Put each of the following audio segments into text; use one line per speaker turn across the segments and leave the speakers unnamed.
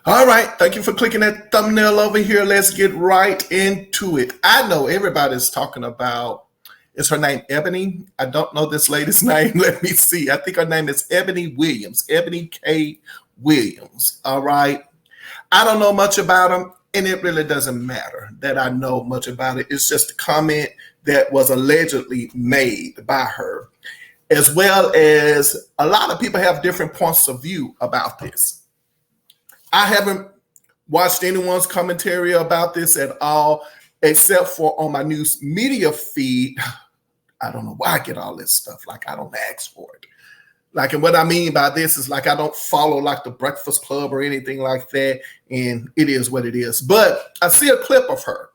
All right. Thank you for clicking that thumbnail over here. Let's get right into it. I know everybody's talking about, is her name Eboni? I don't know this lady's name. Let me see. I think her name is Eboni Williams. Eboni K Williams. All right. I don't know much about him, and it really doesn't matter that I know much about it. It's just a comment that was allegedly made by her, as well as a lot of people have different points of view about this. I haven't watched anyone's commentary about this at all, except for on my news media feed. I don't know why I get all this stuff. Like, I don't ask for it. Like, and what I mean by this is, like, I don't follow like the Breakfast Club or anything like that. And it is what it is. But I see a clip of her.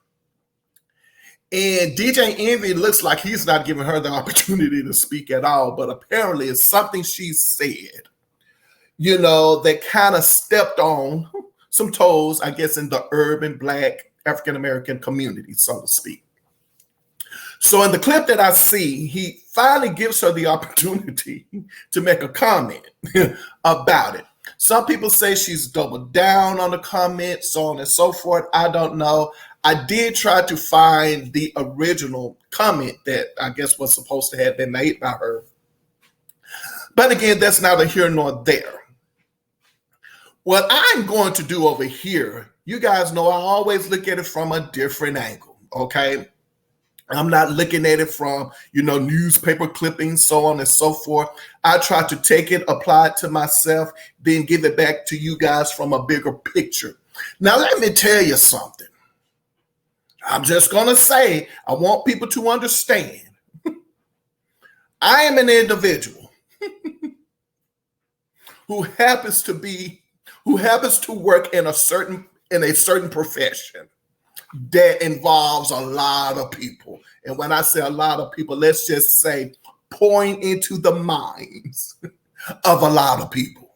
And DJ Envy looks like he's not giving her the opportunity to speak at all. But apparently it's something she said, you know, that kind of stepped on some toes, I guess, in the urban Black African-American community, so to speak. So in the clip that I see, he finally gives her the opportunity to make a comment about it. Some people say she's doubled down on the comment, so on and so forth. I don't know. I did try to find the original comment that I guess was supposed to have been made by her. But again, that's neither here nor there. What I'm going to do over here, you guys know I always look at it from a different angle, okay? I'm not looking at it from, you know, newspaper clippings, so on and so forth. I try to take it, apply it to myself, then give it back to you guys from a bigger picture. Now, let me tell you something. I'm just going to say, I want people to understand. I am an individual who happens to work in a certain profession that involves a lot of people. And when I say a lot of people, let's just say pouring into the minds of a lot of people.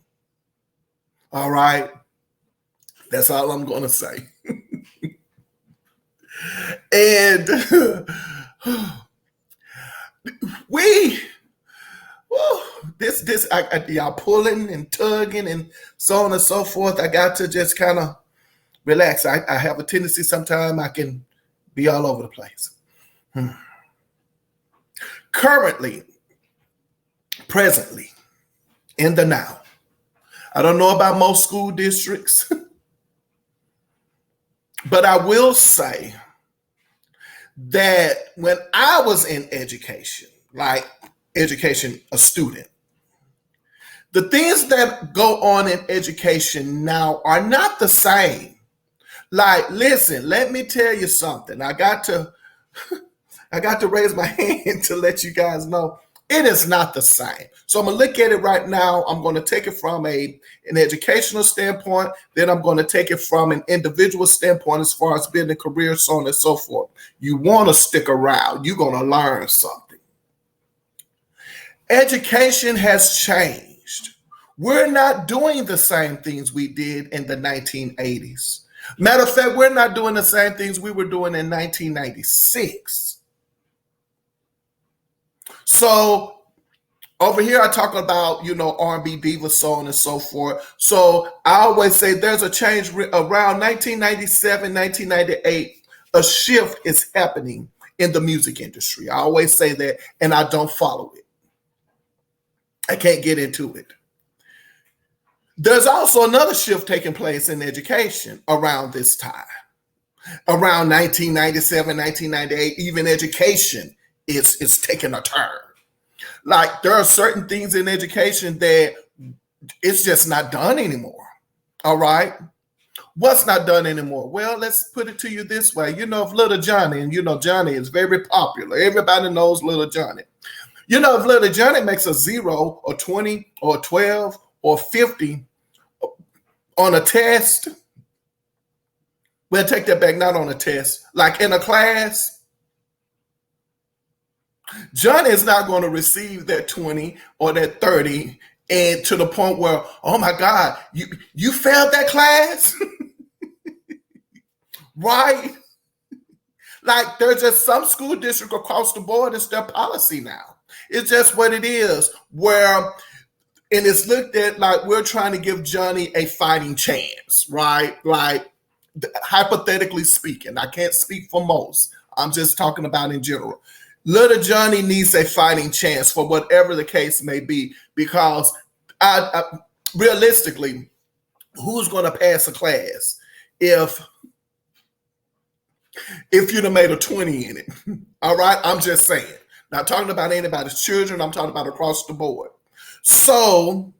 All right? That's all I'm going to say. And y'all pulling and tugging and so on and so forth. I got to just kind of relax. I have a tendency sometimes I can be all over the place. Currently, presently, in the now, I don't know about most school districts, but I will say that when I was in education, a student, the things that go on in education now are not the same. Like, listen, let me tell you something. I got to raise my hand to let you guys know it is not the same. So I'm going to look at it right now. I'm going to take it from an educational standpoint. Then I'm going to take it from an individual standpoint as far as building a career, so on and so forth. You want to stick around. You're going to learn something. Education has changed. We're not doing the same things we did in the 1980s. Matter of fact, we're not doing the same things we were doing in 1996. So over here, I talk about, you know, R&B divas, so on and so forth. So I always say there's a change around 1997, 1998. A shift is happening in the music industry. I always say that, and I don't follow it. I can't get into it. There's also another shift taking place in education around this time. Around 1997, 1998, even education is taking a turn. Like, there are certain things in education that it's just not done anymore. All right? What's not done anymore? Well, let's put it to you this way. You know, if Little Johnny, and you know Johnny is very popular. Everybody knows Little Johnny. You know, if Little Johnny makes a 0 or 20 or 12 or 50 on a test, well, take that back, not on a test, like in a class, Johnny is not going to receive that 20 or that 30 and to the point where, oh my God, you failed that class? Right? Like, there's just some school district across the board, it's their policy now. It's just what it is, where And it's looked at like we're trying to give Johnny a fighting chance, right? Like, hypothetically speaking, I can't speak for most. I'm just talking about in general. Little Johnny needs a fighting chance for whatever the case may be, because realistically, who's going to pass a class if you'd have made a 20 in it? All right, I'm just saying. Not talking about anybody's children. I'm talking about across the board. So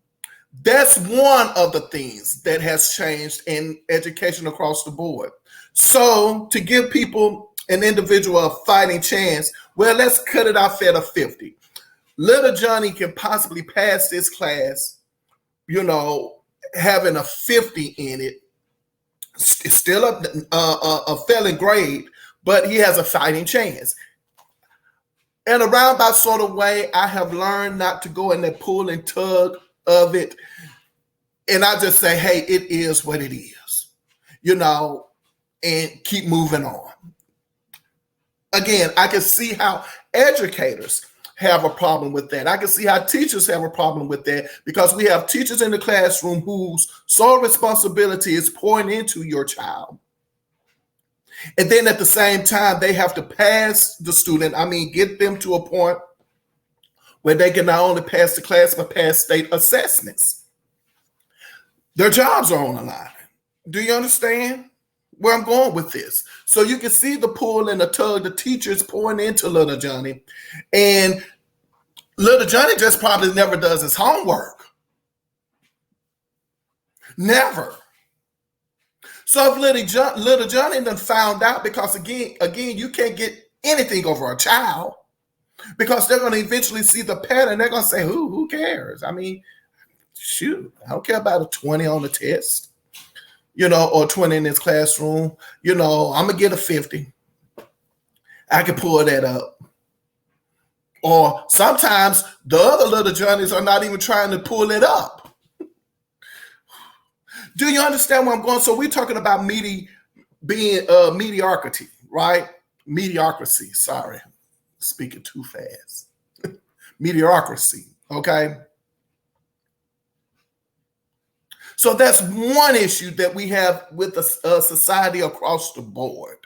that's one of the things that has changed in education across the board. So to give people an individual a fighting chance, well, let's cut it off at a 50. Little Johnny can possibly pass this class, having a 50 in it. It's still a failing grade, but he has a fighting chance. In a roundabout sort of way, I have learned not to go in that pull and tug of it. And I just say, hey, it is what it is, and keep moving on. Again, I can see how educators have a problem with that. I can see how teachers have a problem with that, because we have teachers in the classroom whose sole responsibility is pouring into your child. And then at the same time, they have to pass the student, get them to a point where they can not only pass the class, but pass state assessments. Their jobs are on the line. Do you understand where I'm going with this? So you can see the pull and the tug the teachers pouring into little Johnny. And little Johnny just probably never does his homework. Never. So if little Johnny done found out, because again, you can't get anything over a child, because they're going to eventually see the pattern. They're going to say, who cares? Shoot, I don't care about a 20 on the test, or 20 in this classroom. I'm going to get a 50. I can pull that up. Or sometimes the other little Johnnies are not even trying to pull it up. Do you understand where I'm going? So we're talking about mediocrity, right? Mediocrity, sorry. Speaking too fast. Mediocrity, okay? So that's one issue that we have with the society across the board.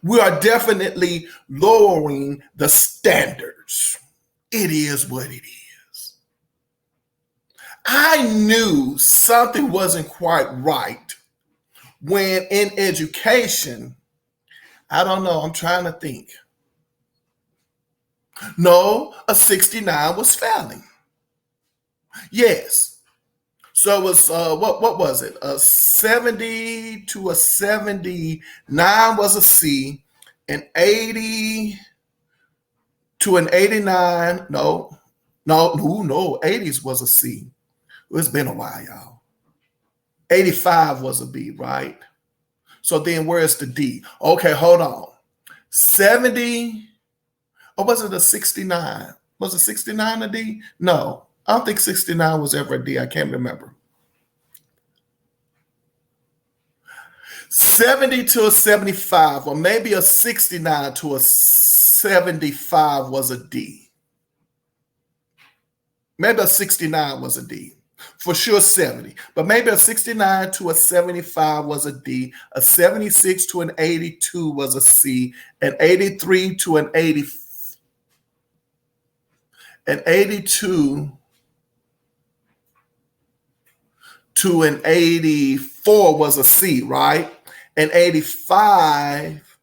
We are definitely lowering the standards. It is what it is. I knew something wasn't quite right when in education, I don't know, I'm trying to think. No, a 69 was failing. Yes. So it was, what was it? A 70 to a 79 was a C, an 80 to an 89. No, 80s was a C. It's been a while, y'all. 85 was a B, right? So then where's the D? Okay, hold on. 70, or was it a 69? Was it 69 a D? No, I don't think 69 was ever a D. I can't remember. 70 to a 75, or maybe a 69 to a 75 was a D. Maybe a 69 was a D. For sure 70, but maybe a 69 to a 75 was a D, a 76 to an 82 was a C, an 83 to an 80, an 82 to an 84 was a C, right? An 85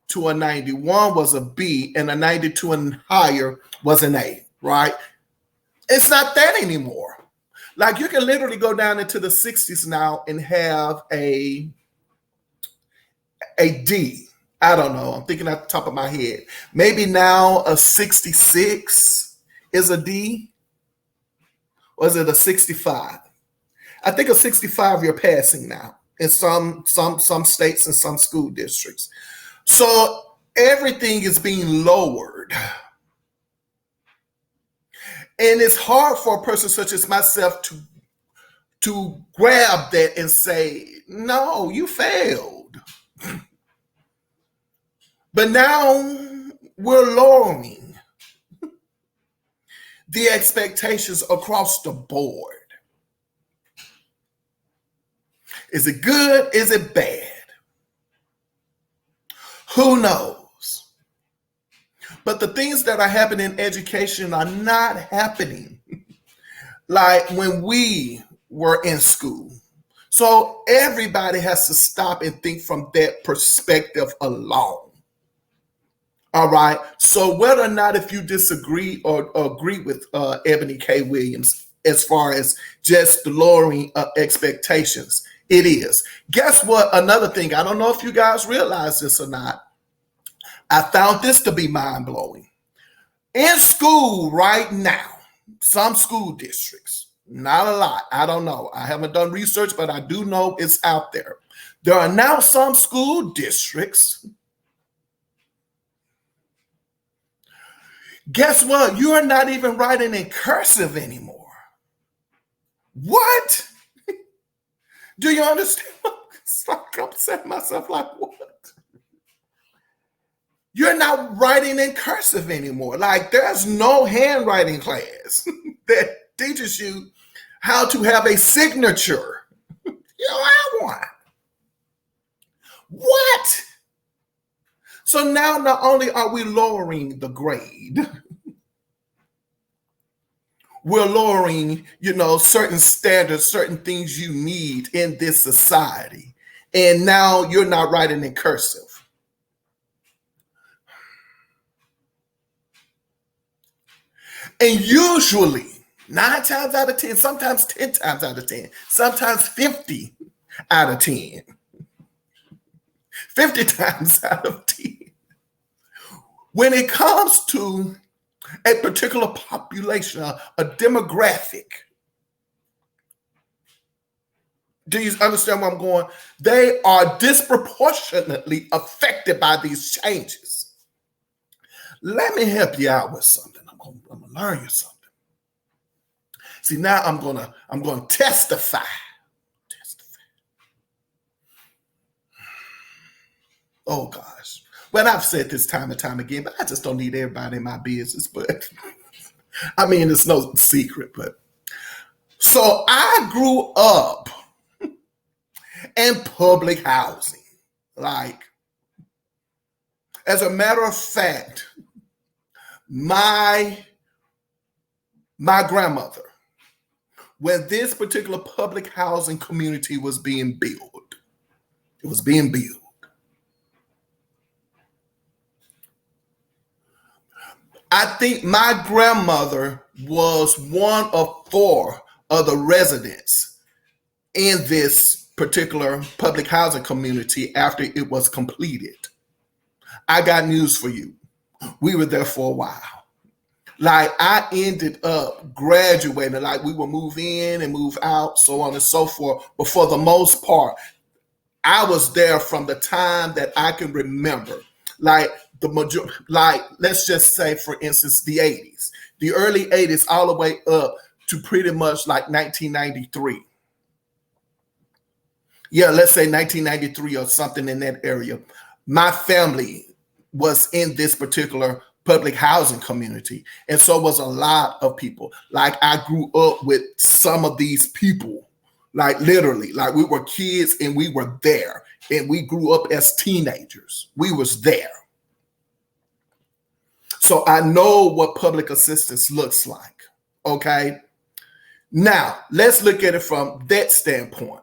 to a 91 was a B, and a 92 and higher was an A, right? It's not that anymore. Like, you can literally go down into the 60s now and have a D. I don't know. I'm thinking at the top of my head. Maybe now a 66 is a D. Or is it a 65? I think a 65 you're passing now in some states and some school districts. So everything is being lowered. And it's hard for a person such as myself to grab that and say, no, you failed. But now we're lowering the expectations across the board. Is it good? Is it bad? Who knows? But the things that are happening in education are not happening like when we were in school. So everybody has to stop and think from that perspective alone. All right. So whether or not if you disagree or agree with Eboni K Williams as far as just the lowering expectations, it is. Guess what? Another thing, I don't know if you guys realize this or not. I found this to be mind-blowing. In school right now, some school districts, not a lot, I don't know. I haven't done research, but I do know it's out there. There are now some school districts. Guess what? You are not even writing in cursive anymore. What? Do you understand? It's like I'm saying myself like, what? You're not writing in cursive anymore. Like there's no handwriting class that teaches you how to have a signature. You don't have one. What? So now not only are we lowering the grade, we're lowering, certain standards, certain things you need in this society. And now you're not writing in cursive. And usually, 9 times out of 10, sometimes 10 times out of 10, sometimes 50 out of 10, 50 times out of 10, when it comes to a particular population, a demographic, do you understand where I'm going? They are disproportionately affected by these changes. Let me help you out with something. I'm gonna learn you something. See, now I'm gonna testify. Oh gosh. Well, I've said this time and time again, but I just don't need everybody in my business. But I mean, it's no secret. But so I grew up in public housing. Like, as a matter of fact, my grandmother, when this particular public housing community was being built, it was being built. I think my grandmother was one of 4 of the residents in this particular public housing community after it was completed. I got news for you. We were there for a while. Like I ended up graduating, like we would move in and move out, so on and so forth. But for the most part, I was there from the time that I can remember. Like let's just say, for instance, the 80s, the early 80s, all the way up to pretty much like 1993. Yeah, let's say 1993 or something in that area. My family was in this particular public housing community. And so was a lot of people. Like I grew up with some of these people, like literally, like we were kids and we were there. And we grew up as teenagers. We was there. So I know what public assistance looks like, okay? Now, let's look at it from that standpoint.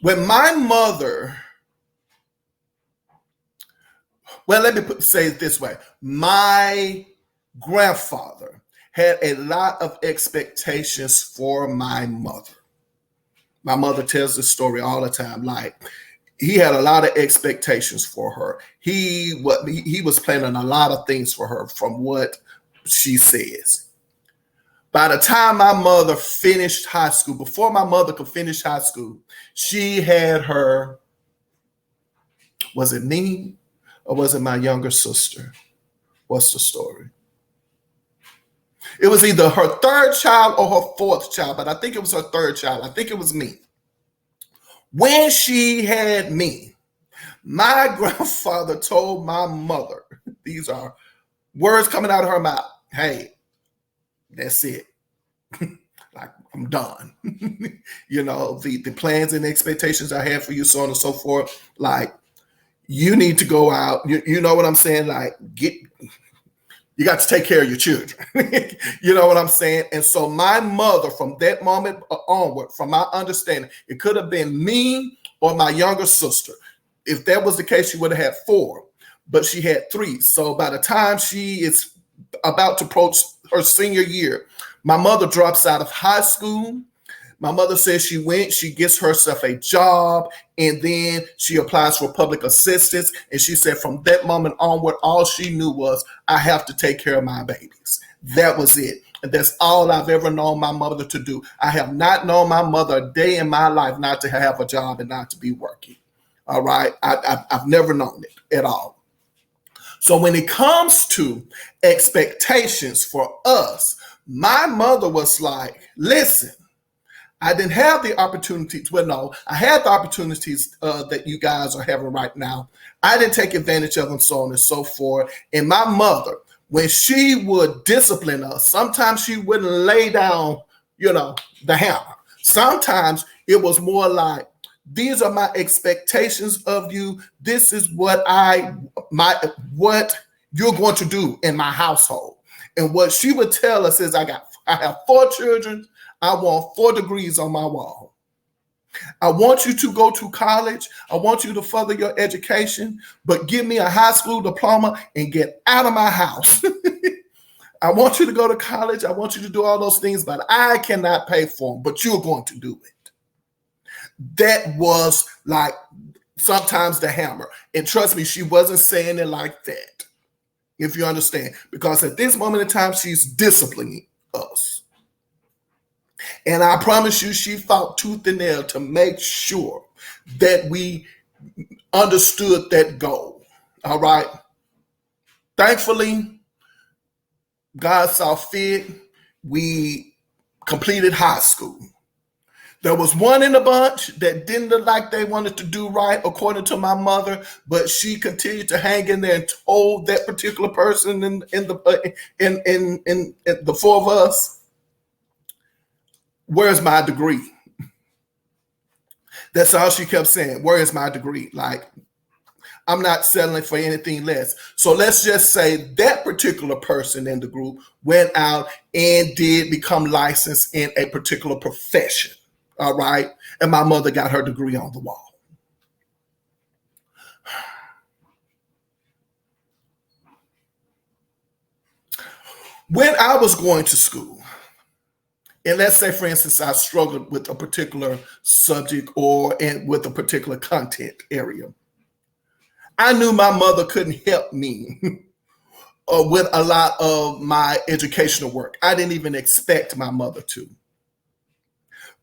When my mother, well, let me say it this way. My grandfather had a lot of expectations for my mother. My mother tells this story all the time. Like, he had a lot of expectations for her. He was planning a lot of things for her from what she says. By the time my mother finished high school, before my mother could finish high school, she had her, was it me or was it my younger sister? What's the story? It was either her 3rd child or her 4th child, but I think it was her 3rd child. I think it was me. When she had me, my grandfather told my mother, these are words coming out of her mouth. hey, that's it. Like, I'm done. The plans and expectations I have for you, so on and so forth. Like, you need to go out. You know what I'm saying? Like, you got to take care of your children. You know what I'm saying? And so my mother, from that moment onward, from my understanding, it could have been me or my younger sister. If that was the case, she would have had 4, but she had 3. So by the time she is about to approach her senior year, my mother drops out of high school. My mother says she gets herself a job, and then she applies for public assistance. And she said from that moment onward, all she knew was, I have to take care of my babies. That was it. And that's all I've ever known my mother to do. I have not known my mother a day in my life not to have a job and not to be working. All right. I've never known it at all. So when it comes to expectations for us, my mother was like, listen, I didn't have the opportunities. Well, no, I had the opportunities that you guys are having right now. I didn't take advantage of them, so on and so forth. And my mother, when she would discipline us, sometimes she wouldn't lay down, the hammer. Sometimes it was more like, these are my expectations of you. This is what you're going to do in my household. And what she would tell us is, I have 4 children. I want 4 degrees on my wall. I want you to go to college. I want you to further your education, but give me a high school diploma and get out of my house. I want you to go to college. I want you to do all those things, but I cannot pay for them, but you're going to do it. That was like sometimes the hammer. And trust me, she wasn't saying it like that, if you understand, because at this moment in time, she's disciplining us. And I promise you, she fought tooth and nail to make sure that we understood that goal. All right. Thankfully, God saw fit. We completed high school. There was one in the bunch that didn't look like they wanted to do right, according to my mother, but she continued to hang in there and told that particular person in the 4 of us, where's my degree? That's all she kept saying. Where is my degree? Like, I'm not settling for anything less. So let's just say that particular person in the group went out and did become licensed in a particular profession. All right. And my mother got her degree on the wall. When I was going to school, and let's say, for instance, I struggled with a particular subject or with a particular content area, I knew my mother couldn't help me with a lot of my educational work. I didn't even expect my mother to.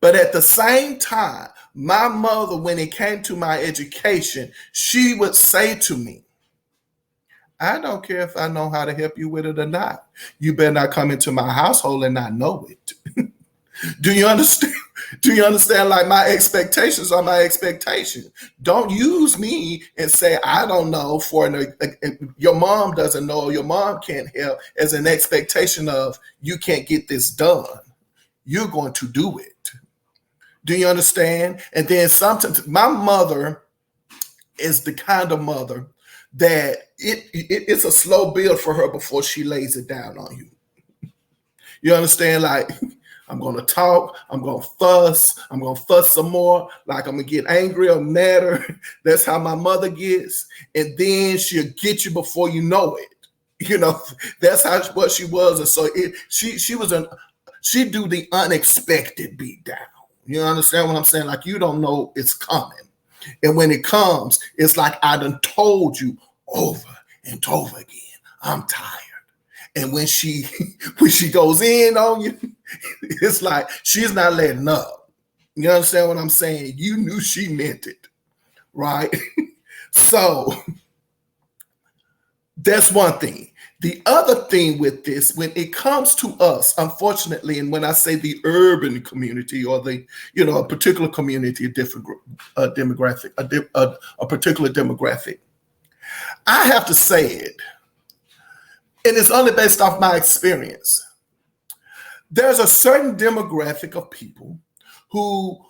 But at the same time, my mother, when it came to my education, she would say to me, I don't care if I know how to help you with it or not. You better not come into my household and not know it. Do you understand? Do you understand? Like, my expectations are my expectations. Don't use me and say, I don't know, your mom doesn't know, your mom can't help, as an expectation of you can't get this done. You're going to do it. Do you understand? And then sometimes my mother is the kind of mother that it's a slow build for her before she lays it down on you. You understand? Like, I'm going to talk, I'm going to fuss some more, like I'm going to get angry or madder. That's how my mother gets. And then she'll get you before you know it. That's what she was. And so she'd do the unexpected beat down. You understand what I'm saying? Like, you don't know it's coming. And when it comes, it's like I done told you over and over again, I'm tired. And when she goes in on you, it's like she's not letting up. You understand what I'm saying? You knew she meant it, right? So that's one thing. The other thing with this, when it comes to us, unfortunately, and when I say the urban community or a particular community, a different demographic, a particular demographic, I have to say it. and it's only based off my experience. There's a certain demographic of people who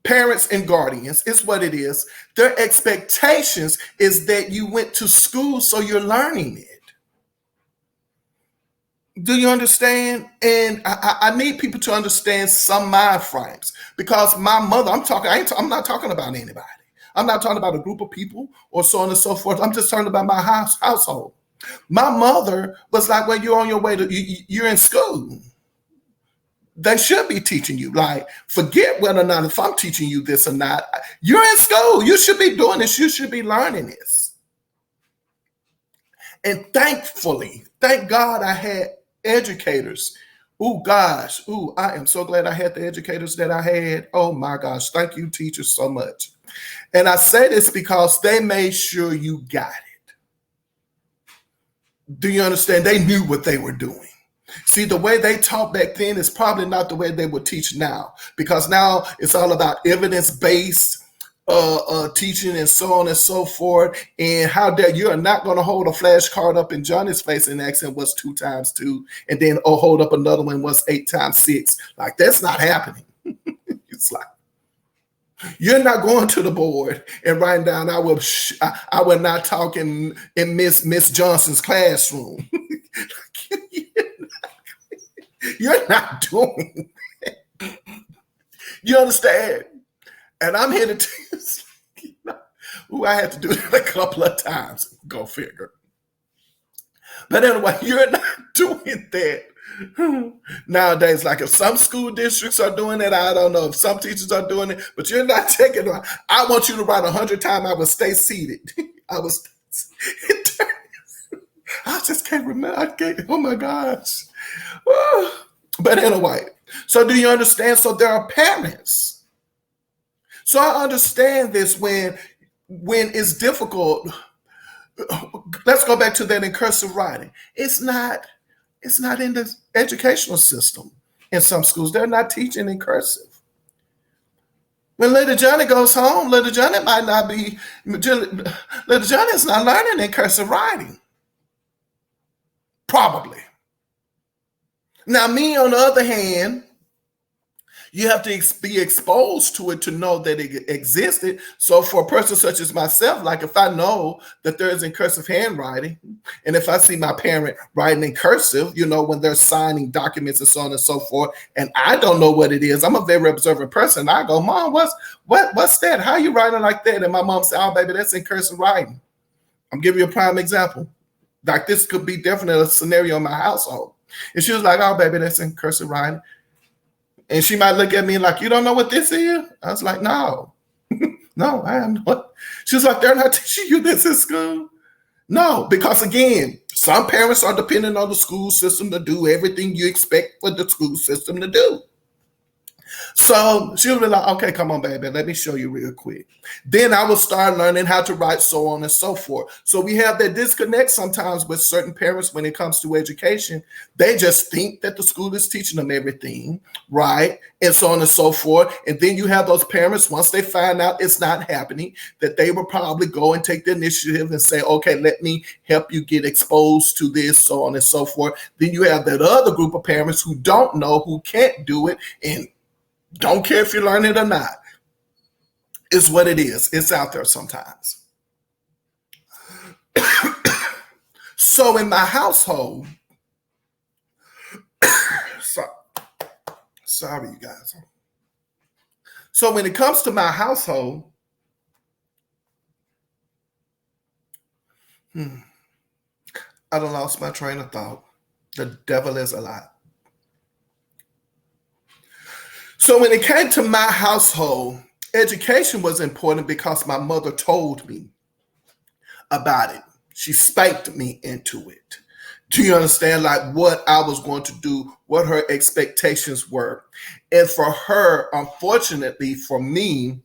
parents and guardians, it's what it is. Their expectations is that you went to school, so you're learning it. Do you understand? And I need people to understand some mind frames, because my mother, I'm not talking about anybody. I'm not talking about a group of people or so on and so forth. I'm just talking about my household. My mother was like, well, you're on your way you're in school. They should be teaching you. Like, forget whether or not if I'm teaching you this or not. You're in school. You should be doing this. You should be learning this. And thankfully, thank God I had educators. Oh, gosh. Oh, I am so glad I had the educators that I had. Oh, my gosh. Thank you, teachers, so much. And I say this because they made sure you got it. Do you understand? They knew what they were doing. See, the way they taught back then is probably not the way they would teach now, because now it's all about evidence-based teaching and so on and so forth. And how dare you are not going to hold a flashcard up in Johnny's face and ask him what's 2 times 2, and then hold up another one, what's 8 times 6. Like, that's not happening. It's like, you're not going to the board and writing down, I will not talk in Miss Johnson's classroom. You're not doing that. You understand? And I'm here to tell you, I had to do it a couple of times. Go figure. But anyway, you're not doing that. Nowadays, like if some school districts are doing it, I don't know if some teachers are doing it, but you're not taking it. I want you to write 100 times I will stay seated. I just can't remember. Oh my gosh. But anyway, so do you understand? So there are parents. So I understand this when it's difficult. Let's go back to that in cursive writing. It's not in the educational system. In some schools, they're not teaching in cursive. When Little Johnny goes home, Little Johnny is not learning in cursive writing. Probably. Now, me, on the other hand, you have to be exposed to it to know that it existed. So for a person such as myself, like if I know that there is in cursive handwriting, and if I see my parent writing in cursive, when they're signing documents and so on and so forth, and I don't know what it is, I'm a very observant person. I go, Mom, what's that? How are you writing like that? And my mom said, oh, baby, that's in cursive writing. I'm giving you a prime example. Like this could be definitely a scenario in my household. And she was like, oh, baby, that's in cursive writing. And she might look at me like, you don't know what this is? I was like, no. No, I am not. She was like, they're not teaching you this in school? No, because again, some parents are dependent on the school system to do everything you expect for the school system to do. So she would be like, okay, come on, baby, let me show you real quick. Then I will start learning how to write, so on and so forth. So we have that disconnect sometimes with certain parents when it comes to education. They just think that the school is teaching them everything, right? And so on and so forth. And then you have those parents, once they find out it's not happening, that they will probably go and take the initiative and say, okay, let me help you get exposed to this, so on and so forth. Then you have that other group of parents who don't know, who can't do it, and don't care if you learn it or not. It's what it is. It's out there sometimes. So in my household, sorry, you guys. So when it comes to my household, I done lost my train of thought. The devil is a lie. So when it came to my household, education was important because my mother told me about it. She spanked me into it. Do you understand? Like what I was going to do, what her expectations were. And for her, unfortunately for me,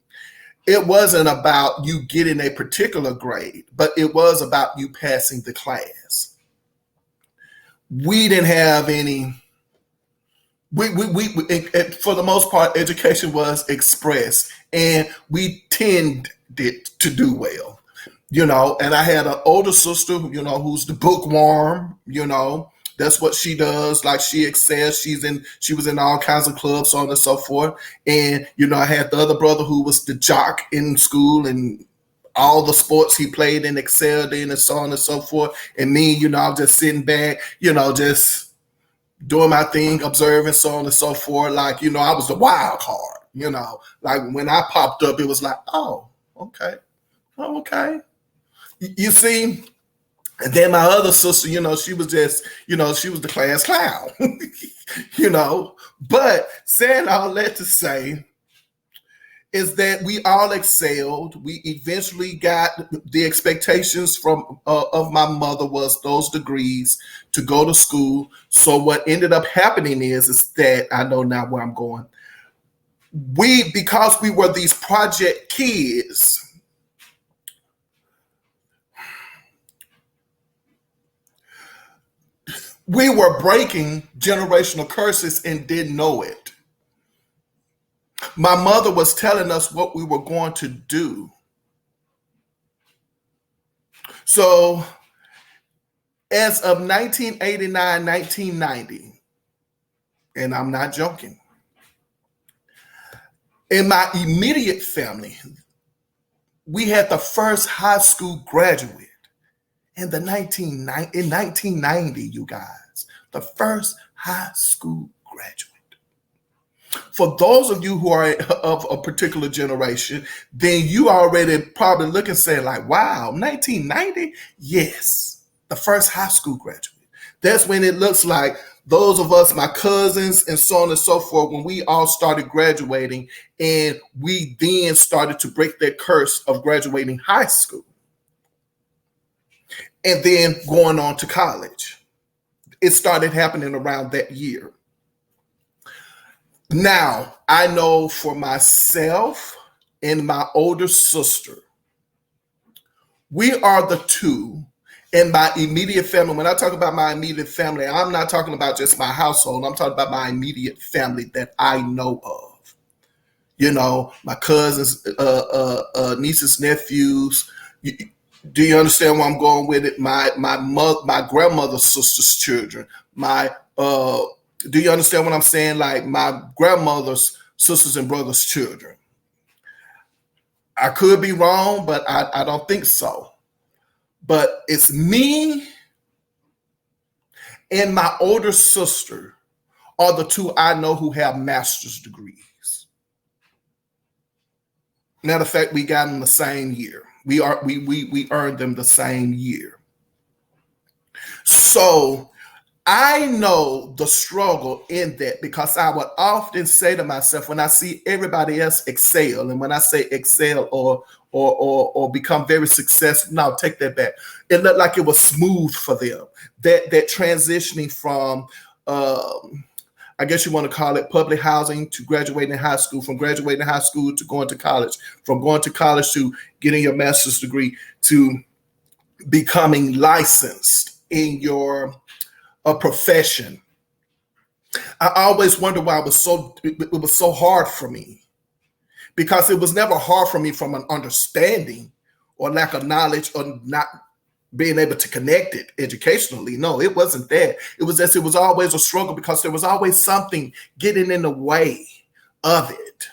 it wasn't about you getting a particular grade, but it was about you passing the class. We didn't have any... We for the most part, education was expressed, and we tended to do well. And I had an older sister, who's the bookworm, that's what she does. Like she excels. She was in all kinds of clubs, so on and so forth. And, I had the other brother who was the jock in school and all the sports he played and excelled in and so on and so forth. And me, I was just sitting back, just doing my thing, observing, so on and so forth. Like, I was the wild card, like when I popped up, it was like, oh, okay. Oh, okay. You see, and then my other sister, she was just, she was the class clown, But saying all that to say is that we all excelled. We eventually got the expectations from of my mother was those degrees to go to school. So what ended up happening is that I know now where I'm going. Because we were these project kids, we were breaking generational curses and didn't know it. My mother was telling us what we were going to do. So as of 1989, 1990, and I'm not joking, in my immediate family, we had the first high school graduate. In 1990, you guys, the first high school graduate. For those of you who are of a particular generation, then you already probably look and say like, wow, 1990? Yes, the first high school graduate. That's when it looks like those of us, my cousins and so on and so forth, when we all started graduating and we then started to break that curse of graduating high school. And then going on to college. It started happening around that year. Now, I know for myself and my older sister, we are the two in my immediate family. When I talk about my immediate family, I'm not talking about just my household. I'm talking about my immediate family that I know of. My cousins, nieces, nephews. Do you understand where I'm going with it? My grandmother's sister's children. Do you understand what I'm saying? Like my grandmother's sisters and brothers' children. I could be wrong, but I don't think so. But it's me and my older sister are the two I know who have master's degrees. Matter of fact, we got them the same year. We earned them the same year. So I know the struggle in that because I would often say to myself when I see everybody else excel, and when I say excel or become very successful, no, take that back. It looked like it was smooth for them. That transitioning from I guess you want to call it public housing to graduating high school, from graduating high school to going to college, from going to college to getting your master's degree, to becoming licensed in your profession. I always wonder why it was so hard for me, because it was never hard for me from an understanding or lack of knowledge or not being able to connect it educationally. No, it wasn't that. It was just, it was always a struggle because there was always something getting in the way of it.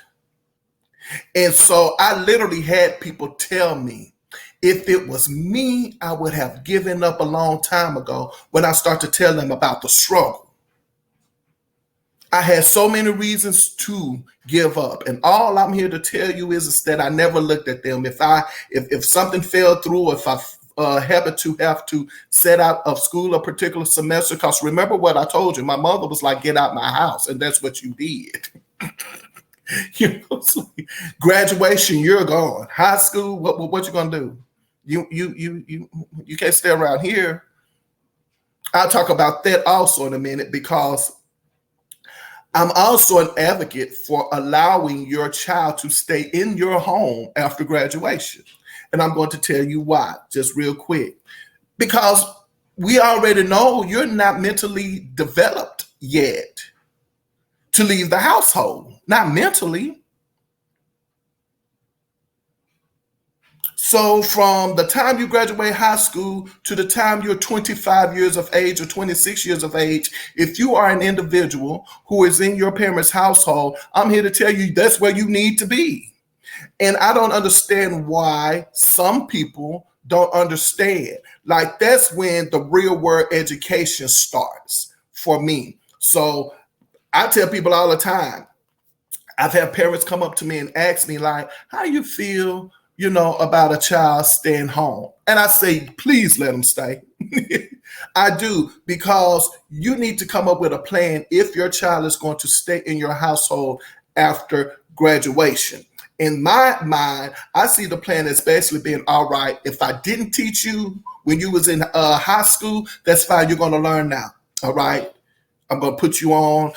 And so I literally had people tell me, if it was me, I would have given up a long time ago when I start to tell them about the struggle. I had so many reasons to give up. And all I'm here to tell you is that I never looked at them. If something fell through, or if I happened to have to set out of school a particular semester, because remember what I told you, my mother was like, get out my house. And that's what you did. It's like, graduation, you're gone. High school, what you gonna do? You can't stay around here. I'll talk about that also in a minute, because I'm also an advocate for allowing your child to stay in your home after graduation. And I'm going to tell you why, just real quick. Because we already know you're not mentally developed yet to leave the household, not mentally. So from the time you graduate high school to the time you're 25 years of age or 26 years of age, if you are an individual who is in your parents' household, I'm here to tell you that's where you need to be. And I don't understand why some people don't understand. Like, that's when the real world education starts for me. So I tell people all the time, I've had parents come up to me and ask me, like, how you feel, about a child staying home? And I say, please let them stay. I do, because you need to come up with a plan if your child is going to stay in your household after graduation. In my mind, I see the plan as basically being, all right, if I didn't teach you when you was in high school, that's fine. You're going to learn now. All right. I'm going to put you on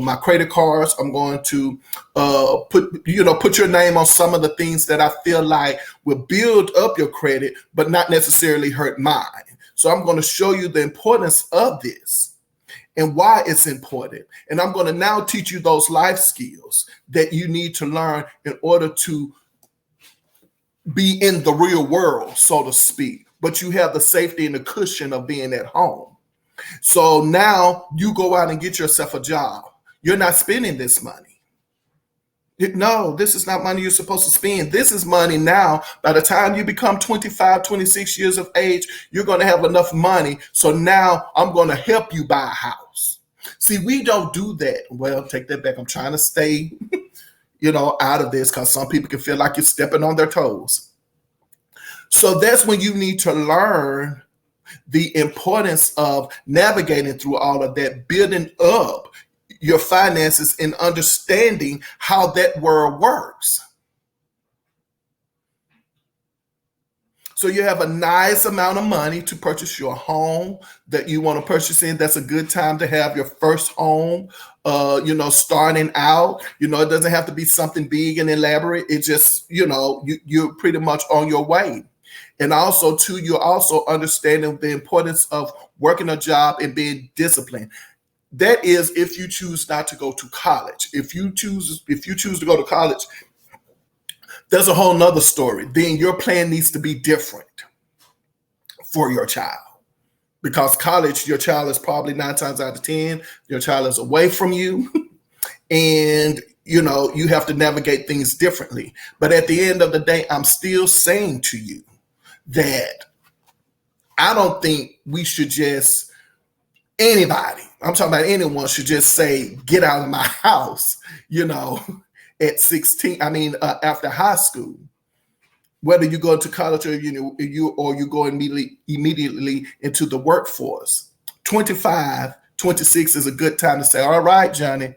my credit cards. I'm going to put your name on some of the things that I feel like will build up your credit, but not necessarily hurt mine. So I'm going to show you the importance of this and why it's important. And I'm going to now teach you those life skills that you need to learn in order to be in the real world, so to speak. But you have the safety and the cushion of being at home. So now you go out and get yourself a job. You're not spending this money. No, this is not money you're supposed to spend. This is money now. By the time you become 25, 26 years of age, you're going to have enough money. So now I'm going to help you buy a house. See, we don't do that. Well, take that back. I'm trying to stay, out of this, because some people can feel like you're stepping on their toes. So that's when you need to learn the importance of navigating through all of that, building up your finances and understanding how that world works. So you have a nice amount of money to purchase your home that you want to purchase in. That's a good time to have your first home, starting out. It doesn't have to be something big and elaborate. It just, you're pretty much on your way. And also, too, you're also understanding the importance of working a job and being disciplined. That is, if you choose not to go to college. If you choose to go to college, there's a whole nother story. Then your plan needs to be different for your child. Because college, your child is probably 9 times out of 10, your child is away from you. And you have to navigate things differently. But at the end of the day, I'm still saying to you that I don't think we should just, anybody, I'm talking about anyone, should just say, get out of my house, at 16, after high school. Whether you go to college or you go immediately into the workforce. 25, 26 is a good time to say, all right, Johnny,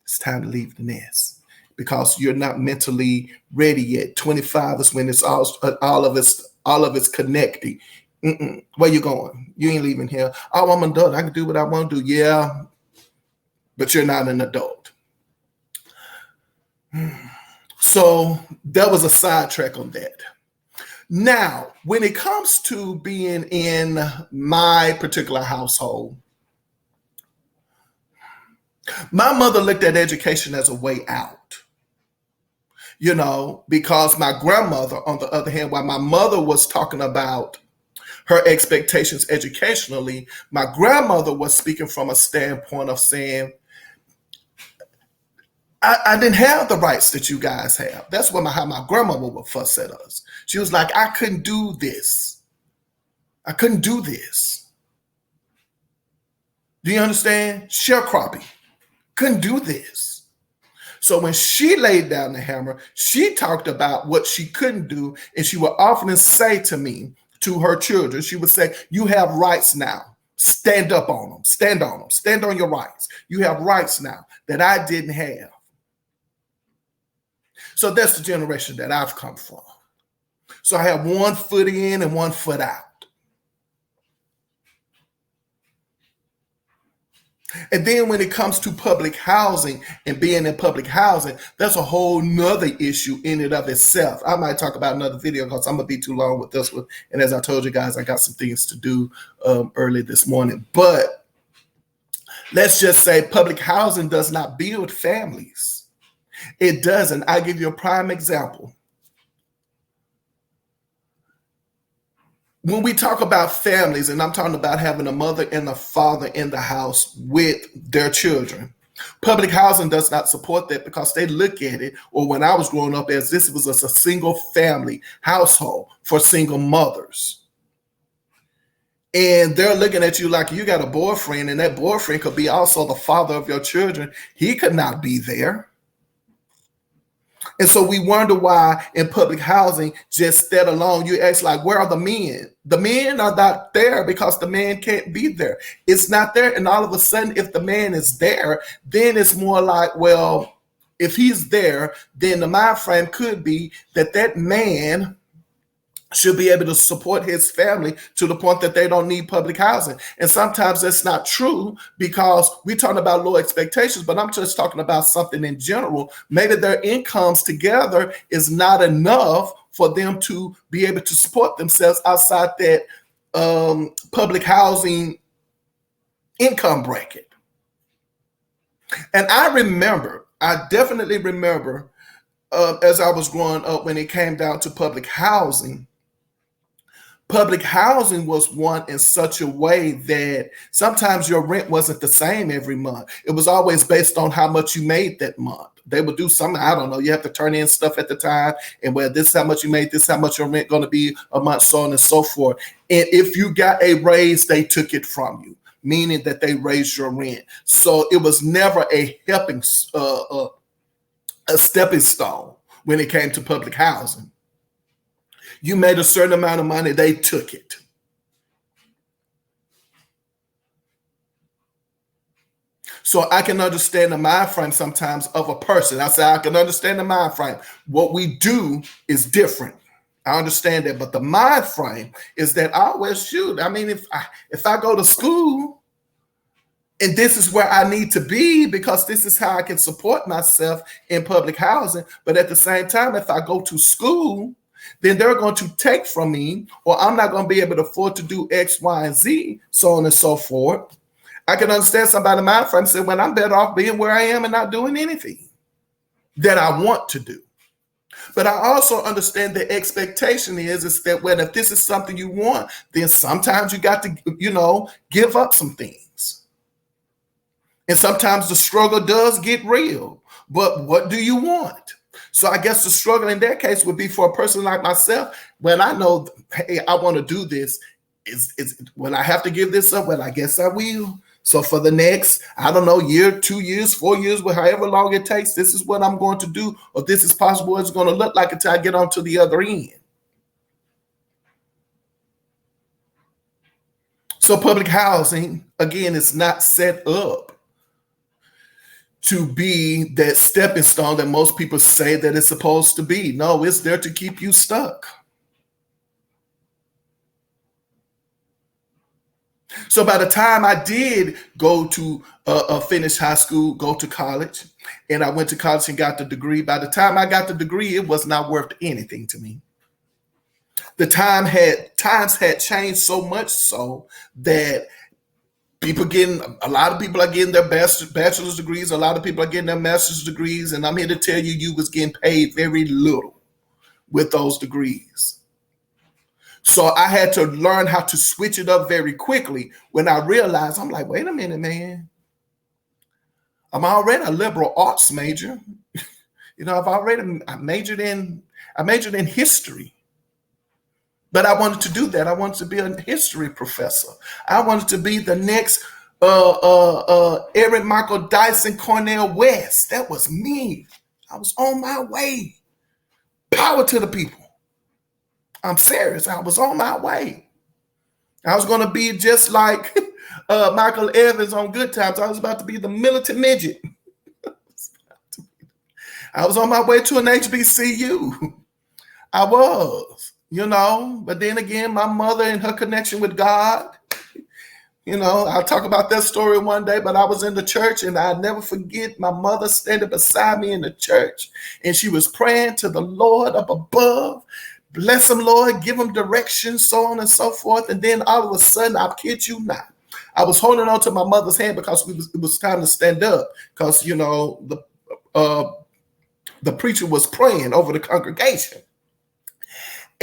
it's time to leave the nest, because you're not mentally ready yet. 25 is when it's all of it's connecting. Where you going? You ain't leaving here. Oh, I'm an adult. I can do what I want to do. Yeah, but you're not an adult. So that was a sidetrack on that. Now, when it comes to being in my particular household, my mother looked at education as a way out. Because my grandmother, on the other hand, while my mother was talking about her expectations educationally, my grandmother was speaking from a standpoint of saying, I didn't have the rights that you guys have. That's how my grandmother would fuss at us. She was like, I couldn't do this. I couldn't do this. Do you understand? Sharecropping. Couldn't do this. So when she laid down the hammer, she talked about what she couldn't do. And she would often say to me, to her children, she would say, you have rights now. Stand up on them. Stand on them. Stand on your rights. You have rights now that I didn't have. So that's the generation that I've come from. So I have one foot in and one foot out. And then when it comes to public housing and being in public housing, that's a whole nother issue in and of itself. I might talk about another video because I'm going to be too long with this one. And as I told you guys, I got some things to do early this morning. But let's just say public housing does not build families. It doesn't. I'll give you a prime example. when we talk about families, and I'm talking about having a mother and a father in the house with their children, public housing does not support that because they look at it, or when I was growing up, as this was a single family household for single mothers. And they're looking at you like you got a boyfriend, and that boyfriend could be also the father of your children. He could not be there. And so we wonder why in public housing, just that alone, you ask like, where are the men? The men are not there because the man can't be there. It's not there. And all of a sudden, if the man is there, then it's more like, well, if he's there, then the mind frame could be that that man should be able to support his family to the point that they don't need public housing. And sometimes that's not true because we're talking about low expectations, but I'm just talking about something in general. Maybe their incomes together is not enough for them to be able to support themselves outside that public housing income bracket. And I definitely remember as I was growing up, when it came down to public housing was one in such a way that sometimes your rent wasn't the same every month. It was always based on how much you made that month. They would do something, I don't know, you have to turn in stuff at the time, and well, this is how much you made, this is how much your rent going to be a month, so on and so forth. And if you got a raise, they took it from you, meaning that they raised your rent. So it was never a stepping stone when it came to public housing. You made a certain amount of money, they took it. So I can understand the mind frame sometimes of a person. I say I can understand the mind frame. What we do is different. I understand that, but the mind frame is that I always shoot. I mean, if I go to school and this is where I need to be because this is how I can support myself in public housing, but at the same time, if I go to school, then they're going to take from me, or I'm not going to be able to afford to do X, Y, and Z, so on and so forth. I can understand somebody in my frame say, well, I'm better off being where I am and not doing anything that I want to do. But I also understand the expectation is that when if this is something you want, then sometimes you got to, give up some things. And sometimes the struggle does get real. But what do you want? So I guess the struggle in that case would be for a person like myself, when I know, hey, I want to do this, is when I have to give this up, well, I guess I will. So for the next, I don't know, year, 2 years, 4 years, however long it takes, this is what I'm going to do, or this is possible it's going to look like until I get on to the other end. So public housing, again, is not set up to be that stepping stone that most people say that it's supposed to be. No, it's there to keep you stuck. So by the time I did go to finish high school, go to college, and I went to college and got the degree, by the time I got the degree, it was not worth anything to me. The times had changed so much so that a lot of people are getting their bachelor's degrees, a lot of people are getting their master's degrees, and I'm here to tell you was getting paid very little with those degrees. So I had to learn how to switch it up very quickly when I realized, I'm like, wait a minute, man. I'm already a liberal arts major. I majored in history. But I wanted to do that. I wanted to be a history professor. I wanted to be the next Eric Michael Dyson Cornel West. That was me. I was on my way. Power to the people. I'm serious. I was on my way. I was going to be just like Michael Evans on Good Times. I was about to be the militant midget. I was on my way to an HBCU. I was. But then again, my mother and her connection with God, I'll talk about that story one day, but I was in the church and I'll never forget my mother standing beside me in the church, and she was praying to the Lord up above. Bless him, Lord, give him direction, so on and so forth. And then all of a sudden, I kid you not, I was holding on to my mother's hand because it was time to stand up because, the preacher was praying over the congregation.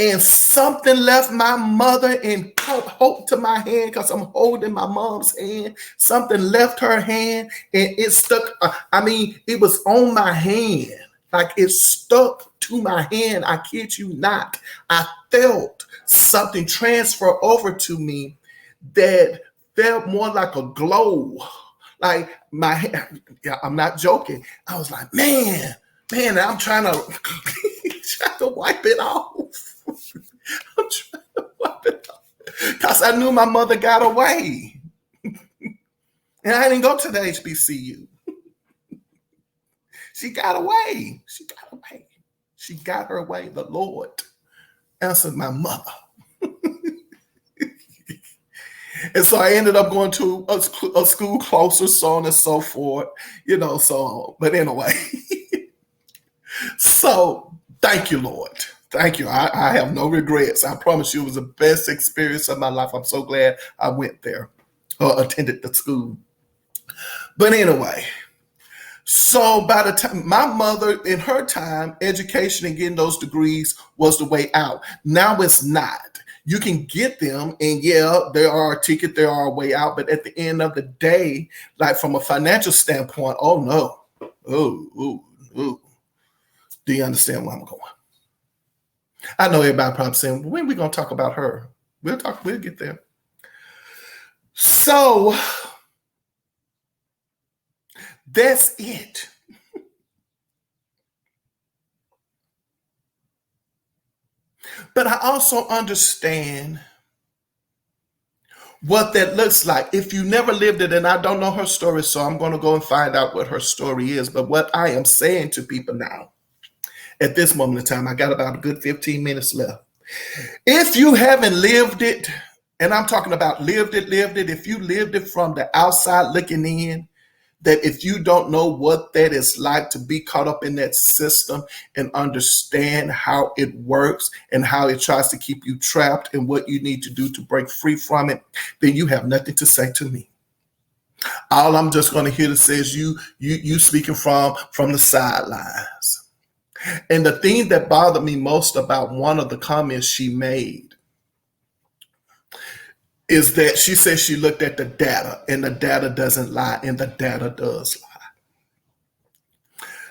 and something left my mother and caught hold to my hand because I'm holding my mom's hand. Something left her hand and it stuck. It was on my hand. Like it stuck to my hand. I kid you not. I felt something transfer over to me that felt more like a glow. Like my hand, yeah, I'm not joking. I was like, man, I'm trying to wipe it off. I'm trying to wipe it off. Because I knew my mother got away. And I didn't go to the HBCU. She got away. She got her way. The Lord answered my mother. And so I ended up going to a school closer, so on and so forth, but anyway. So thank you, Lord. Thank you. I have no regrets. I promise you it was the best experience of my life. I'm so glad I went there or attended the school. But anyway, so by the time my mother, in her time, education and getting those degrees was the way out. Now it's not. You can get them, and yeah, there are a ticket, there are a way out. But at the end of the day, like from a financial standpoint, oh no. Oh. Do you understand where I'm going? I know everybody probably saying, when are we going to talk about her? We'll get there. So that's it. But I also understand what that looks like. If you never lived it, and I don't know her story, so I'm going to go and find out what her story is. But what I am saying to people now, at this moment in time, I got about a good 15 minutes left. If you haven't lived it, and I'm talking about lived it, if you lived it from the outside looking in, that if you don't know what that is like to be caught up in that system and understand how it works and how it tries to keep you trapped and what you need to do to break free from it, then you have nothing to say to me. All I'm just going to hear to say is you speaking from the sidelines. And the thing that bothered me most about one of the comments she made is that she said she looked at the data, and the data doesn't lie, and the data does lie.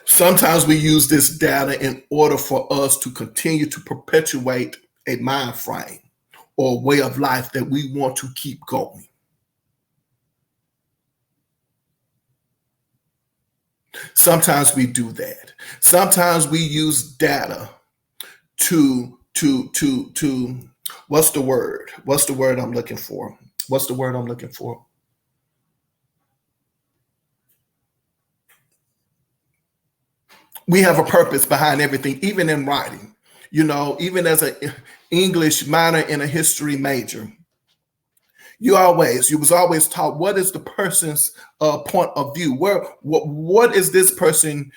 Sometimes we use this data in order for us to continue to perpetuate a mind frame or a way of life that we want to keep going. Sometimes we do that. Sometimes we use data to what's the word? What's the word I'm looking for? We have a purpose behind everything, even in writing. Even as an English minor and a history major, you was always taught what is the person's point of view. What is this person,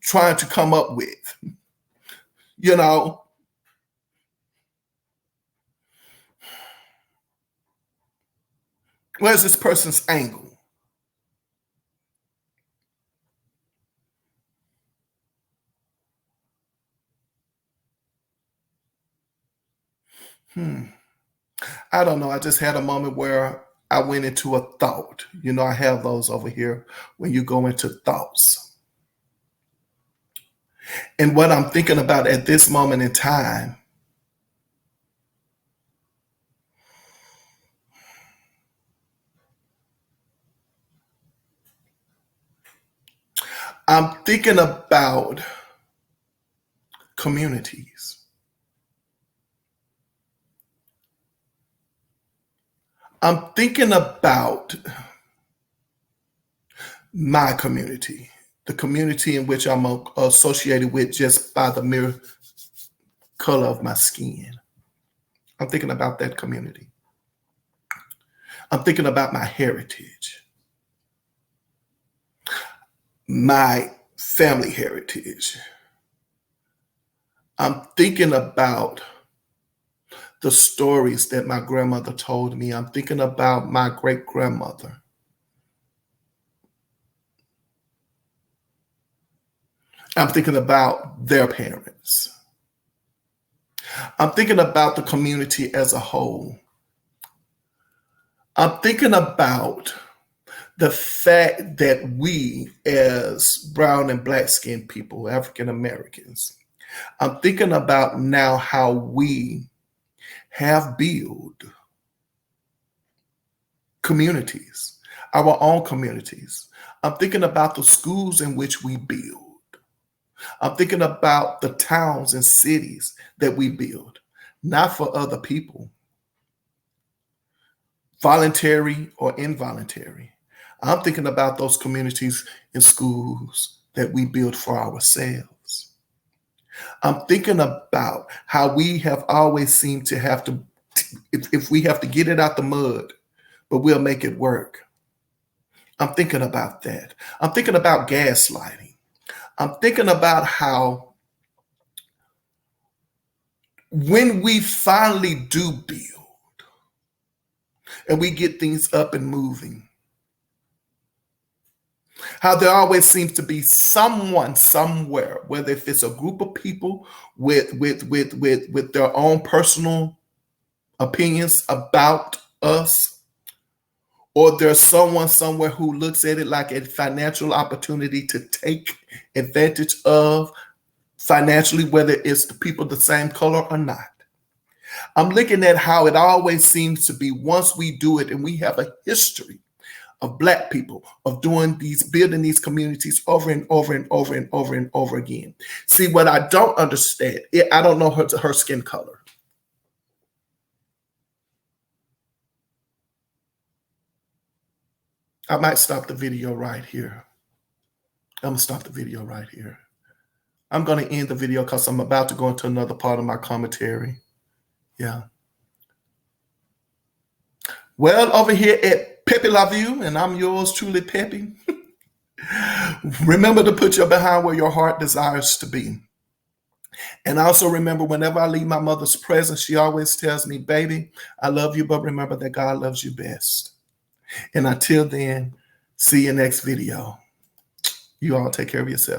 trying to come up with? Where's this person's angle? I don't know. I just had a moment where I went into a thought. I have those over here when you go into thoughts. And what I'm thinking about at this moment in time, I'm thinking about communities. I'm thinking about my community, the community in which I'm associated with just by the mere color of my skin. I'm thinking about that community. I'm thinking about my heritage, my family heritage. I'm thinking about the stories that my grandmother told me. I'm thinking about my great-grandmother. I'm thinking about their parents. I'm thinking about the community as a whole. I'm thinking about the fact that we, as brown and black skinned people, African Americans, I'm thinking about now how we have built communities, our own communities. I'm thinking about the schools in which we build. I'm thinking about the towns and cities that we build, not for other people, voluntary or involuntary. I'm thinking about those communities and schools that we build for ourselves. I'm thinking about how we have always seemed to have to, if we have to get it out the mud, but we'll make it work. I'm thinking about that. I'm thinking about gaslighting. I'm thinking about how when we finally do build and we get things up and moving, how there always seems to be someone somewhere, whether if it's a group of people with their own personal opinions about us, or there's someone somewhere who looks at it like a financial opportunity to take advantage of financially, whether it's the people the same color or not. I'm looking at how it always seems to be once we do it, and we have a history of black people of building these communities over and over and over and over and over again. See, what I don't understand, I don't know her skin color. I might stop the video right here. I'm going to stop the video right here. I'm going to end the video because I'm about to go into another part of my commentary. Yeah. Well, over here at Pepe La View, and I'm yours truly, Pepe. Remember to put your behind where your heart desires to be. And also remember, whenever I leave my mother's presence, she always tells me, baby, I love you, but remember that God loves you best. And until then, see you next video. You all take care of yourselves.